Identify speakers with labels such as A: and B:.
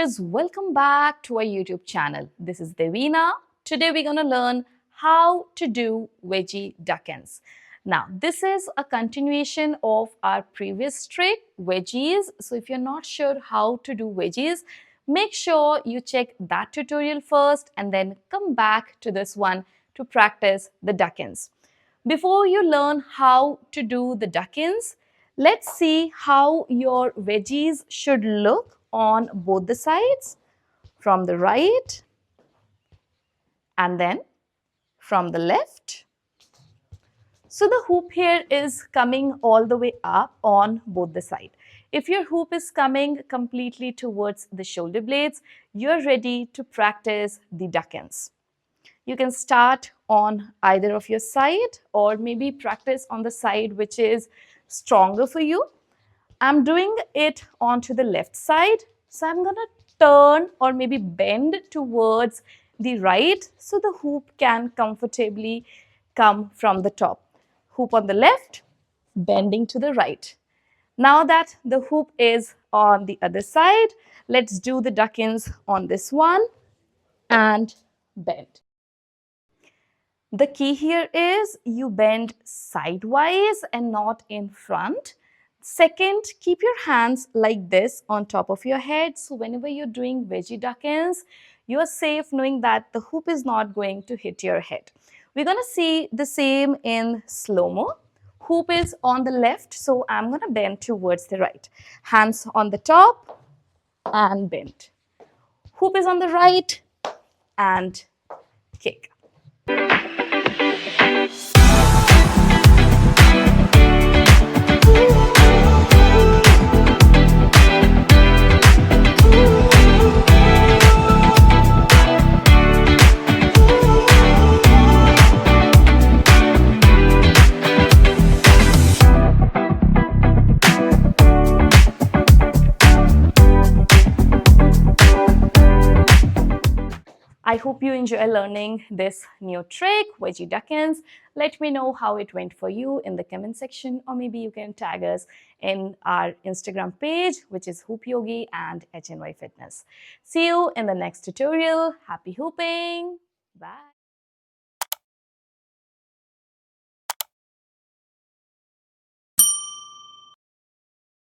A: viewers, welcome back to our YouTube channel. This is Devina. Today we're going to learn how to do wedgie duckins. Now, this is a continuation of our previous trick, wedgies. So if you're not sure how to do wedgies, make sure you check that tutorial first and then come back to this one to practice the duckins. Before you learn how to do the duckins, let's see how your wedgies should look on both the sides, from the right and then from the left. So the hoop here is coming all the way up on both the sides. If your hoop is coming completely towards the shoulder blades, you're ready to practice the duckins. You can start on either of your side or maybe practice on the side which is stronger for you. I'm doing it onto the left side. So I'm going to turn or maybe bend towards the right so the hoop can comfortably come from the top. Hoop on the left, bending to the right. Now that the hoop is on the other side, let's do the duckins on this one and bend. The key here is you bend sidewise and not in front. Second, keep your hands like this on top of your head. So whenever you're doing wedgie duckins, you're safe knowing that the hoop is not going to hit your head. We're going to see the same in slow-mo. Hoop is on the left, so I'm going to bend towards the right. Hands on the top and bend. Hoop is on the right and kick. I hope you enjoy learning this new trick, wedgie duckins. Let me know how it went for you in the comment section, or maybe you can tag us in our Instagram page, which is Hoop Yogi and HNY Fitness. See you in the next tutorial. Happy hooping. Bye.